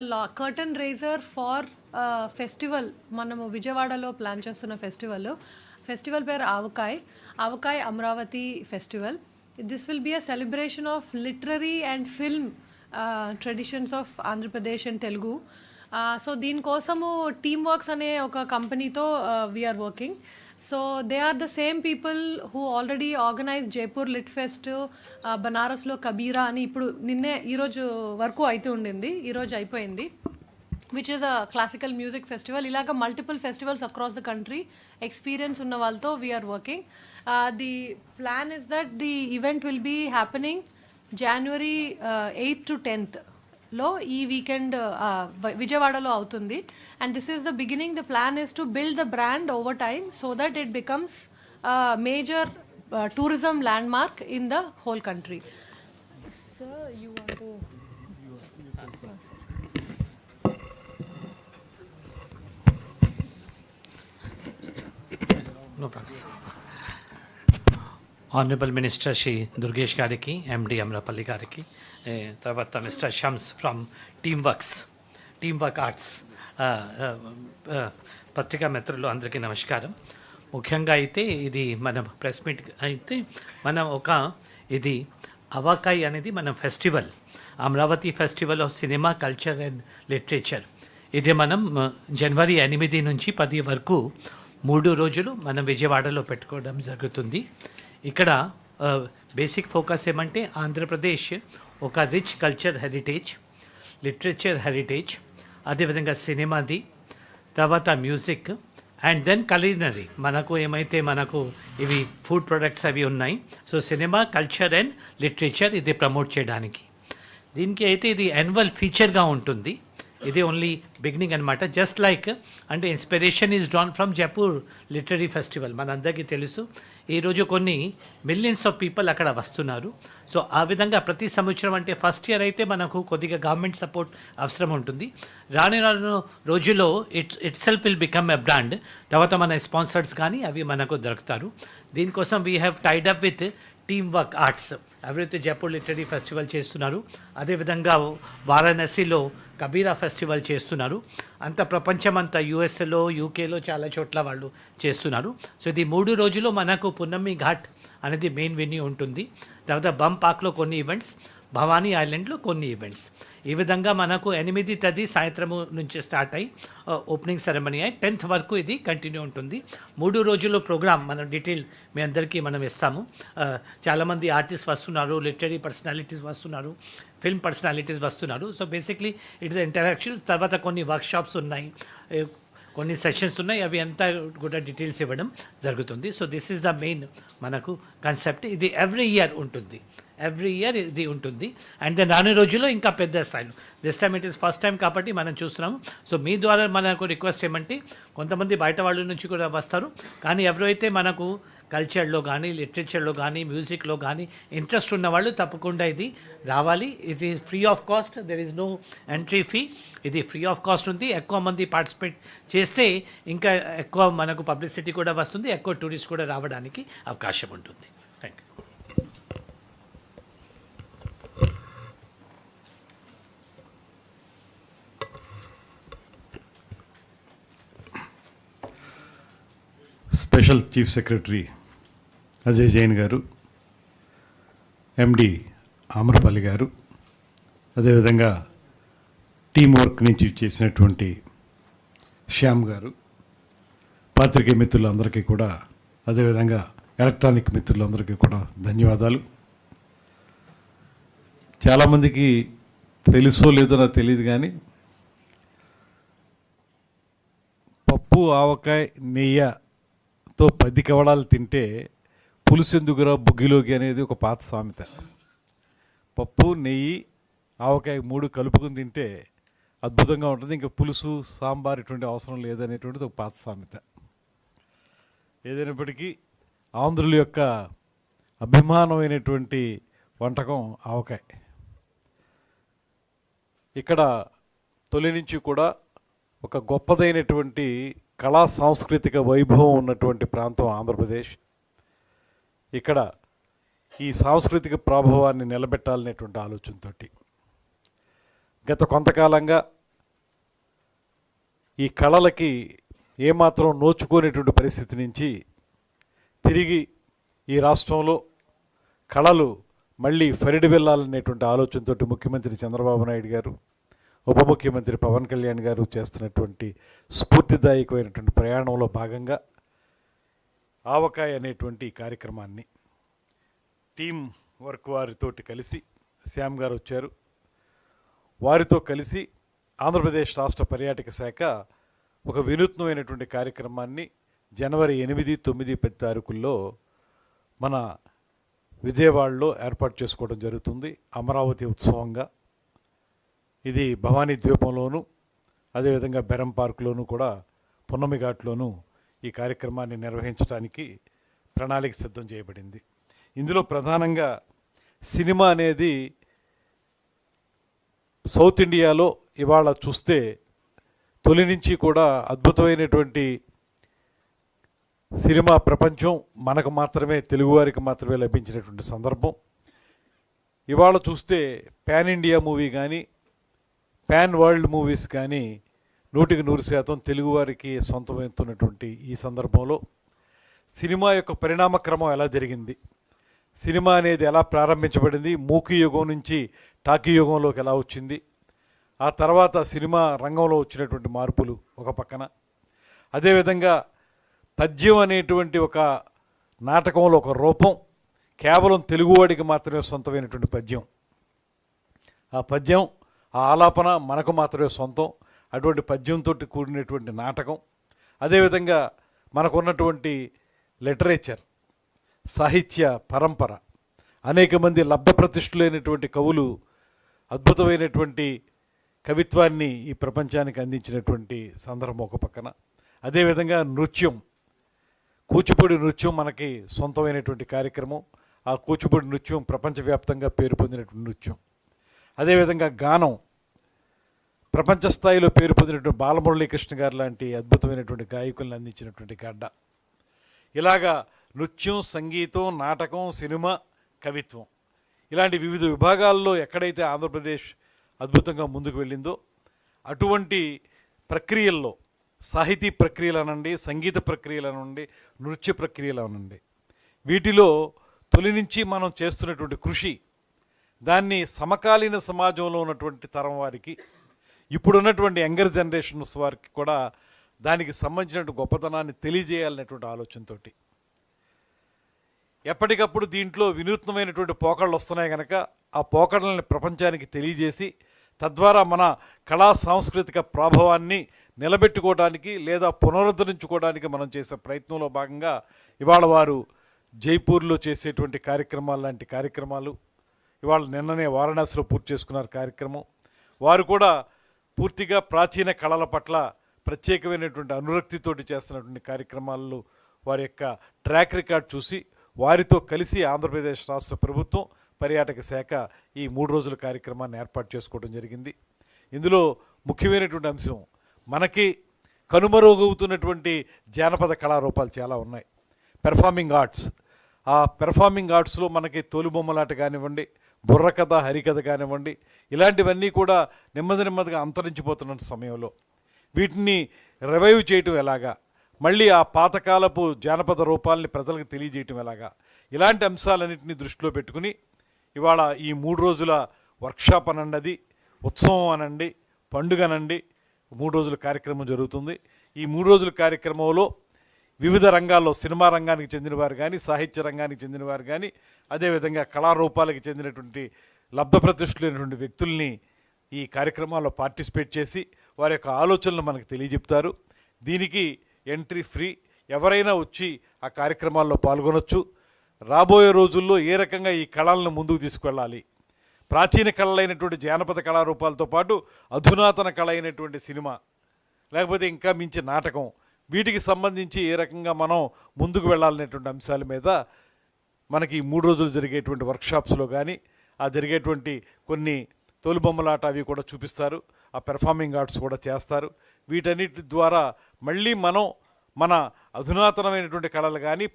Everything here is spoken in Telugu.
కర్టన్ రైజర్ ఫార్ ఫెస్టివల్ మనము విజయవాడలో ప్లాన్ చేస్తున్న ఫెస్టివల్ పేరు Avakai Amaravati festival. This will be a celebration of literary and film traditions of Andhra Pradesh and Telugu. So దీనికోసము టీమ్ వర్క్స్ అనే ఒక కంపెనీతో we're working. So they are the same people who already organise Jaipur lit fest, బనారస్లో కబీరా అని ఇప్పుడు ఈరోజు వరకు అయితే ఉండింది, ఈరోజు అయిపోయింది, which is a classical music festival. ఇలాగ multiple festivals across the country experience ఉన్న వాళ్ళతో we're working. The plan is that the event will be happening January 8th to 10th లో ఈ వీకెండ్ విజయవాడలో అవుతుంది. And this is the beginning. The plan is to build the brand over time so that it becomes major tourism landmark in the whole country. Sir, you want to... No problem. Honorable Minister Shri Durgesh Gariki, MD Amrapalli Gariki, తర్వాత Mr. Shams from Teamwork Arts, పత్రికా మిత్రులు అందరికీ నమస్కారం. ముఖ్యంగా అయితే ఇది మన ప్రెస్ మీట్ అయితే ఇది ఆవకాయ్ అనేది మన festival, Amaravati festival of cinema, culture and literature. ఇది మనం జనవరి 8 నుంచి 10 వరకు 3 రోజులు మనం విజయవాడలో పెట్టుకోవడం జరుగుతుంది. ఇక్కడ బేసిక్ ఫోకస్ ఏమంటే ఆంధ్రప్రదేశ్ ఒక rich culture heritage, literature heritage, అదేవిధంగా సినిమాది, తర్వాత మ్యూజిక్ అండ్ దెన్ కలీనరీ. మనకు ఇవి ఫుడ్ ప్రొడక్ట్స్ అవి ఉన్నాయి. So cinema, culture and literature ఇది ప్రమోట్ చేయడానికి. దీనికి అయితే ఇది యాన్యువల్ ఫీచర్గా ఉంటుంది. ఇది ఓన్లీ బిగినింగ్ అనమాట. జస్ట్ లైక్ అంటే inspiration is drawn from Jaipur literary festival. మనందరికీ తెలుసు, ఈరోజు కొన్ని మిలియన్స్ ఆఫ్ పీపుల్ అక్కడ వస్తున్నారు. సో ఆ విధంగా ప్రతి సంవత్సరం అంటే ఫస్ట్ ఇయర్ అయితే మనకు కొద్దిగా గవర్నమెంట్ సపోర్ట్ అవసరం ఉంటుంది. రాను రోజుల్లో it self will become a brand. తర్వాత మన స్పాన్సర్స్ కానీ అవి మనకు దొరుకుతారు. దీనికోసం we have tied up with team work arts. ఎవరైతే జైపూర్ లిటరీ ఫెస్టివల్ చేస్తున్నారు, అదేవిధంగా వారణాసిలో కబీరా ఫెస్టివల్ చేస్తున్నారు. అంత ప్రపంచమంతా యూఎస్ఏలో, యూకేలో చాలా చోట్ల వాళ్ళు చేస్తున్నారు. సో ఇది 3 రోజులు మనకు పున్నమి ఘాట్ అనేది మెయిన్ వెన్యూ ఉంటుంది. తర్వాత బంపాక్లో కొన్ని ఈవెంట్స్, భవానీ ఐలాండ్లో కొన్ని ఈవెంట్స్. ఈ విధంగా మనకు 8 తేదీ సాయంత్రము నుంచి స్టార్ట్ అయ్యి ఓపెనింగ్ సెరమనీ అయ్యి 10th వరకు ఇది కంటిన్యూ ఉంటుంది. 3 రోజుల ప్రోగ్రామ్ మనం డీటెయిల్ మీ అందరికీ మనం ఇస్తాము. చాలామంది ఆర్టిస్ట్ వస్తున్నారు, లిటరీ పర్సనాలిటీస్ వస్తున్నారు, ఫిల్మ్ పర్సనాలిటీస్ వస్తున్నారు. So basically it is interaction. తర్వాత కొన్ని వర్క్షాప్స్ ఉన్నాయి, కొన్ని సెషన్స్ ఉన్నాయి, అవి అంతా కూడా డీటెయిల్స్ ఇవ్వడం జరుగుతుంది. So this is the main మనకు కాన్సెప్ట్. ఇది ఎవ్రీ ఇయర్ ఇది ఉంటుంది. అండ్ దెన్ రాని రోజుల్లో ఇంకా పెద్ద స్థాయిలో, this time it is first time కాబట్టి మనం చూస్తున్నాము. సో మీ ద్వారా మనకు రిక్వెస్ట్ ఏమంటే, కొంతమంది బయట వాళ్ళ నుంచి కూడా వస్తారు, కానీ ఎవరైతే మనకు కల్చర్లో కానీ, లిటరేచర్లో కానీ, మ్యూజిక్లో కానీ ఇంట్రెస్ట్ ఉన్న వాళ్ళు తప్పకుండా ఇది రావాలి. ఇది free of cost, there is no entry fee. ఇది ఫ్రీ ఆఫ్ కాస్ట్ ఉంది. ఎక్కువ మంది పార్టిసిపేట్ చేస్తే ఇంకా ఎక్కువ మనకు పబ్లిసిటీ కూడా వస్తుంది, ఎక్కువ టూరిస్ట్ కూడా రావడానికి అవకాశం ఉంటుంది. Thank you. Special chief secretary Ajay Jain గారు, ఎండి ఆమ్రపల్లి గారు, అదేవిధంగా టీమ్ వర్క్ నుంచి చేసినటువంటి శ్యామ్ గారు, పాత్రికేయ మిత్రులందరికీ కూడా, అదేవిధంగా ఎలక్ట్రానిక్ మిత్రులందరికీ కూడా ధన్యవాదాలు. చాలామందికి తెలుసో లేదో నాకు తెలియదు, కానీ పప్పు, ఆవకాయ, నెయ్యతో 10 కవడాలు తింటే పులుసెందుకురా బుగ్గిలోకి అనేది ఒక పాత సామెత. పప్పు, నెయ్యి, ఆవకాయ 3 కలుపుకొని తింటే అద్భుతంగా ఉంటుంది. ఇంకా పులుసు, సాంబార్ ఇటువంటి అవసరం లేదనేటువంటిది ఒక పాత సామెత. ఏదైనప్పటికీ ఆంధ్రుల యొక్క అభిమానమైనటువంటి వంటకం ఆవకాయ. ఇక్కడ తొలి నుంచి కూడా ఒక గొప్పదైనటువంటి కళా సాంస్కృతిక వైభవం ఉన్నటువంటి ప్రాంతం ఆంధ్రప్రదేశ్. ఇక్కడ ఈ సాంస్కృతిక ప్రభావాన్ని నిలబెట్టాలనేటువంటి ఆలోచనతో గత కొంతకాలంగా ఈ కళలకి ఏమాత్రం నోచుకోనేటువంటి పరిస్థితి నుంచి తిరిగి ఈ రాష్ట్రంలో కళలు మళ్ళీ ఫరిడి వెళ్ళాలనేటువంటి ఆలోచనతో ముఖ్యమంత్రి చంద్రబాబు నాయుడు గారు, ఉప ముఖ్యమంత్రి పవన్ కళ్యాణ్ గారు చేస్తున్నటువంటి స్ఫూర్తిదాయకమైనటువంటి ప్రయాణంలో భాగంగా ఆవకాయ అనేటువంటి ఈ కార్యక్రమాన్ని టీం వర్క్ వారితోటి కలిసి శ్యామ్ గారు వచ్చారు. వారితో కలిసి ఆంధ్రప్రదేశ్ రాష్ట్ర పర్యాటక శాఖ ఒక వినూత్నమైనటువంటి కార్యక్రమాన్ని జనవరి 8, 9, 10 తారీఖుల్లో మన విజయవాడలో ఏర్పాటు చేసుకోవడం జరుగుతుంది. అమరావతి ఉత్సవంగా ఇది భవానీ ద్వీపంలోను, అదేవిధంగా బెరం పార్కులోను కూడా, పున్నమి ఘాట్లోనూ ఈ కార్యక్రమాన్ని నిర్వహించడానికి ప్రణాళిక సిద్ధం చేయబడింది. ఇందులో ప్రధానంగా సినిమా అనేది సౌత్ ఇండియాలో ఇవాళ చూస్తే తొలి నుంచి కూడా అద్భుతమైనటువంటి సినిమా ప్రపంచం మనకు మాత్రమే, తెలుగువారికి మాత్రమే లభించినటువంటి సందర్భం. ఇవాళ చూస్తే పాన్ ఇండియా మూవీ కానీ, పాన్ వరల్డ్ మూవీస్ కానీ 100% తెలుగువారికి సొంతమవుతున్నటువంటి ఈ సందర్భంలో సినిమా యొక్క పరిణామక్రమం ఎలా జరిగింది, సినిమా అనేది ఎలా ప్రారంభించబడింది, మూకీ యుగం నుంచి టాకీ యుగంలోకి ఎలా వచ్చింది, ఆ తర్వాత సినిమా రంగంలో వచ్చినటువంటి మార్పులు ఒక పక్కన, అదేవిధంగా పద్యం అనేటువంటి ఒక నాటకంలో ఒక రూపం కేవలం తెలుగువాడికి మాత్రమే సొంతమైనటువంటి పద్యం, ఆ పద్యం ఆ ఆలాపన మనకు మాత్రమే సొంతం, అటువంటి పద్యంతో కూడినటువంటి నాటకం, అదేవిధంగా మనకున్నటువంటి లిటరేచర్, సాహిత్య పరంపర, అనేక మంది లబ్ధ ప్రతిష్ఠులైనటువంటి కవులు అద్భుతమైనటువంటి కవిత్వాన్ని ఈ ప్రపంచానికి అందించినటువంటి సందర్భం ఒక పక్కన, అదేవిధంగా నృత్యం, కూచిపూడి నృత్యం మనకి సొంతమైనటువంటి కార్యక్రమం. ఆ కూచిపూడి నృత్యం ప్రపంచవ్యాప్తంగా పేరు పొందినటువంటి నృత్యం. అదేవిధంగా గానం, ప్రపంచ స్థాయిలో పేరు పొందినటువంటి బాలమురళీకృష్ణ గారు లాంటి అద్భుతమైనటువంటి గాయకులను అందించినటువంటి గడ్డ. ఇలాగా నృత్యం, సంగీతం, నాటకం, సినిమా, కవిత్వం ఇలాంటి వివిధ విభాగాల్లో ఎక్కడైతే ఆంధ్రప్రదేశ్ అద్భుతంగా ముందుకు వెళ్ళిందో అటువంటి ప్రక్రియల్లో సాహితీ ప్రక్రియలు అనండి, సంగీత ప్రక్రియలు అనండి, నృత్య ప్రక్రియలు అనండి, వీటిలో తొలి నుంచి మనం చేస్తున్నటువంటి కృషి దాన్ని సమకాలీన సమాజంలో ఉన్నటువంటి తరం వారికి, ఇప్పుడున్నటువంటి యంగర్ జనరేషన్స్ వారికి కూడా దానికి సంబంధించిన గొప్పతనాన్ని తెలియజేయాలనేటువంటి ఆలోచనతో ఎప్పటికప్పుడు దీంట్లో వినూత్నమైనటువంటి పోకళ్ళు వస్తున్నాయి కనుక ఆ పోకళ్ళని ప్రపంచానికి తెలియజేసి తద్వారా మన కళా సాంస్కృతిక ప్రభావాన్ని నిలబెట్టుకోవడానికి లేదా పునరుద్ధరించుకోవడానికి మనం చేసే ప్రయత్నంలో భాగంగా ఇవాళ వారు జైపూర్లో చేసేటువంటి కార్యక్రమాలు లాంటి కార్యక్రమాలు, ఇవాళ నిన్ననే వారణాసిలో పూర్తి చేసుకున్నారు కార్యక్రమం. వారు కూడా పూర్తిగా ప్రాచీన కళల పట్ల ప్రత్యేకమైనటువంటి అనురక్తితోటి చేస్తున్నటువంటి కార్యక్రమాల్లో వారి యొక్క ట్రాక్ రికార్డ్ చూసి వారితో కలిసి ఆంధ్రప్రదేశ్ రాష్ట్ర ప్రభుత్వం పర్యాటక శాఖ ఈ 3 రోజుల కార్యక్రమాన్ని ఏర్పాటు చేసుకోవడం జరిగింది. ఇందులో ముఖ్యమైనటువంటి అంశం మనకి కనుమరుగవుతున్నటువంటి జానపద కళారూపాలు చాలా ఉన్నాయి. పెర్ఫార్మింగ్ ఆర్ట్స్, ఆ పెర్ఫార్మింగ్ ఆర్ట్స్లో మనకి తోలుబొమ్మలాట కానివ్వండి, బుర్రకథ, హరికథ కానివ్వండి, ఇలాంటివన్నీ కూడా నెమ్మదిగా అంతరించిపోతున్న సమయంలో వీటిని రివైవ్ చేయటం ఎలాగా, మళ్ళీ ఆ పాతకాలపు జానపద రూపాలని ప్రజలకు తెలియజేయటం ఎలాగా, ఇలాంటి అంశాలన్నింటినీ దృష్టిలో పెట్టుకుని ఇవాళ ఈ 3 రోజుల వర్క్షాప్ అనండి, ఉత్సవం అనండి, పండుగ అనండి, 3 రోజుల కార్యక్రమం జరుగుతుంది. ఈ 3 రోజుల కార్యక్రమంలో వివిధ రంగాల్లో సినిమా రంగానికి చెందినవారు కానీ, సాహిత్య రంగానికి చెందినవారు కానీ, అదేవిధంగా కళారూపాలకు చెందినటువంటి లబ్ధప్రతిష్ఠులైనటువంటి వ్యక్తుల్ని ఈ కార్యక్రమాల్లో పార్టిసిపేట్ చేసి వారి యొక్క ఆలోచనలు మనకు తెలియజెప్తారు. దీనికి ఎంట్రీ ఫ్రీ, ఎవరైనా వచ్చి ఆ కార్యక్రమాల్లో పాల్గొనొచ్చు. రాబోయే రోజుల్లో ఏ రకంగా ఈ కళలను ముందుకు తీసుకువెళ్ళాలి, ప్రాచీన కళలైనటువంటి జానపద కళారూపాలతో పాటు అధునాతన కళ అయినటువంటి సినిమా, లేకపోతే ఇంకా మించి నాటకం, వీటికి సంబంధించి ఏ రకంగా మనం ముందుకు వెళ్ళాలనేటువంటి అంశాల మీద మనకి ఈ 3 రోజులు జరిగేటువంటి వర్క్షాప్స్లో కానీ, ఆ జరిగేటువంటి కొన్ని తోలుబొమ్మలాట అవి కూడా చూపిస్తారు, ఆ పెర్ఫార్మింగ్ ఆర్ట్స్ కూడా చేస్తారు. వీటన్నిటి ద్వారా మళ్ళీ మనం మన అధునాతనమైనటువంటి కళలు కానీ,